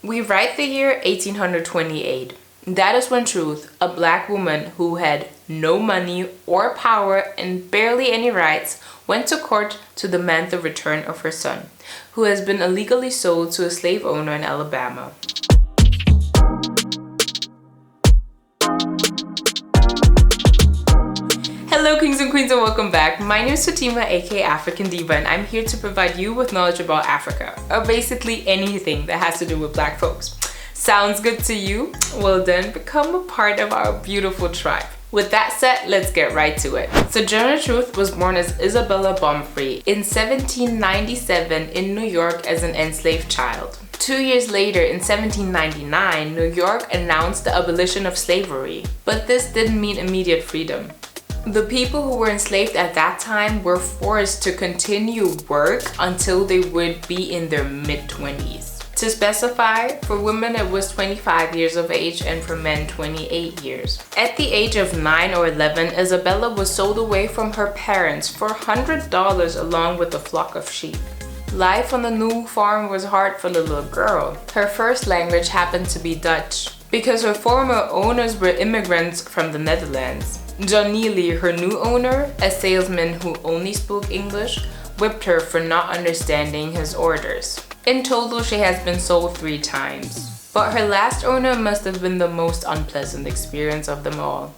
We write the year 1828. That is when Truth, a black woman who had no money or power and barely any rights, went to court to demand the return of her son, who has been illegally sold to a slave owner in Alabama. Hello kings and queens and welcome back. My name is Fatima, aka African Diva, and I'm here to provide you with knowledge about Africa, or basically anything that has to do with black folks. Sounds good to you? Well then, become a part of our beautiful tribe. With that said, let's get right to it. Sojourner Truth was born as Isabella Baumfree in 1797 in New York as an enslaved child. 2 years later, in 1799, New York announced the abolition of slavery, but this didn't mean immediate freedom. The people who were enslaved at that time were forced to continue work until they would be in their mid-20s. To specify, for women it was 25 years of age and for men 28 years. At the age of 9 or 11, Isabella was sold away from her parents for $100 along with a flock of sheep. Life on the new farm was hard for the little girl. Her first language happened to be Dutch because her former owners were immigrants from the Netherlands. John Neely, her new owner, a salesman who only spoke English, whipped her for not understanding his orders. In total, she has been sold 3 times. But her last owner must have been the most unpleasant experience of them all.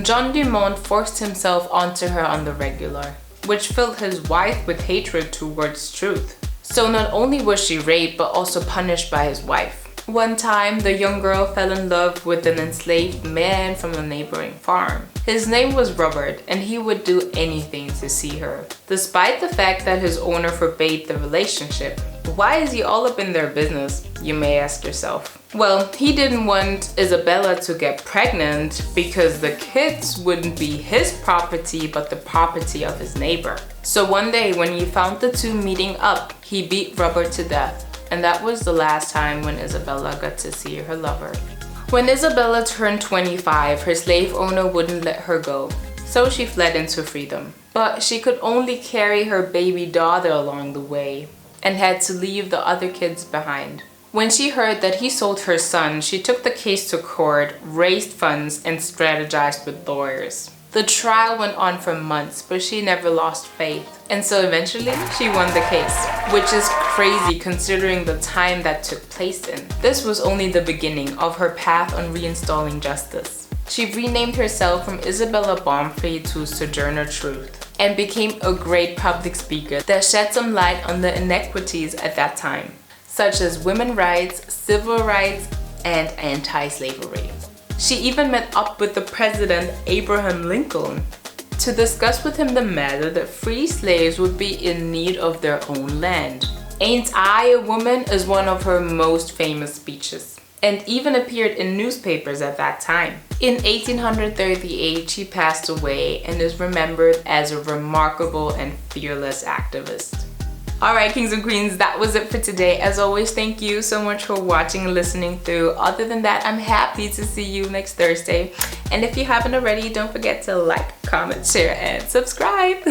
John Dumont forced himself onto her on the regular, which filled his wife with hatred towards Truth. So not only was she raped, but also punished by his wife. One time, the young girl fell in love with an enslaved man from a neighboring farm. His name was Robert, and he would do anything to see her, despite the fact that his owner forbade the relationship. Why is he all up in their business, you may ask yourself? Well, he didn't want Isabella to get pregnant because the kids wouldn't be his property but the property of his neighbor. So one day when he found the two meeting up, he beat Robert to death. And that was the last time when Isabella got to see her lover. When Isabella turned 25, her slave owner wouldn't let her go, so she fled into freedom. But she could only carry her baby daughter along the way and had to leave the other kids behind. When she heard that he sold her son, she took the case to court, raised funds, and strategized with lawyers. The trial went on for months, but she never lost faith. And so eventually, she won the case, which is crazy considering the time that took place in. This was only the beginning of her path on reinstalling justice. She renamed herself from Isabella Baumfree to Sojourner Truth and became a great public speaker that shed some light on the inequities at that time, such as women's rights, civil rights, and anti-slavery. She even met up with the President Abraham Lincoln to discuss with him the matter that free slaves would be in need of their own land. "Ain't I a woman" is one of her most famous speeches, and even appeared in newspapers at that time. In 1838, she passed away and is remembered as a remarkable and fearless activist. Alright kings and queens, that was it for today. As always, thank you so much for watching and listening through. Other than that, I'm happy to see you next Thursday. And if you haven't already, don't forget to like, comment, share, and subscribe.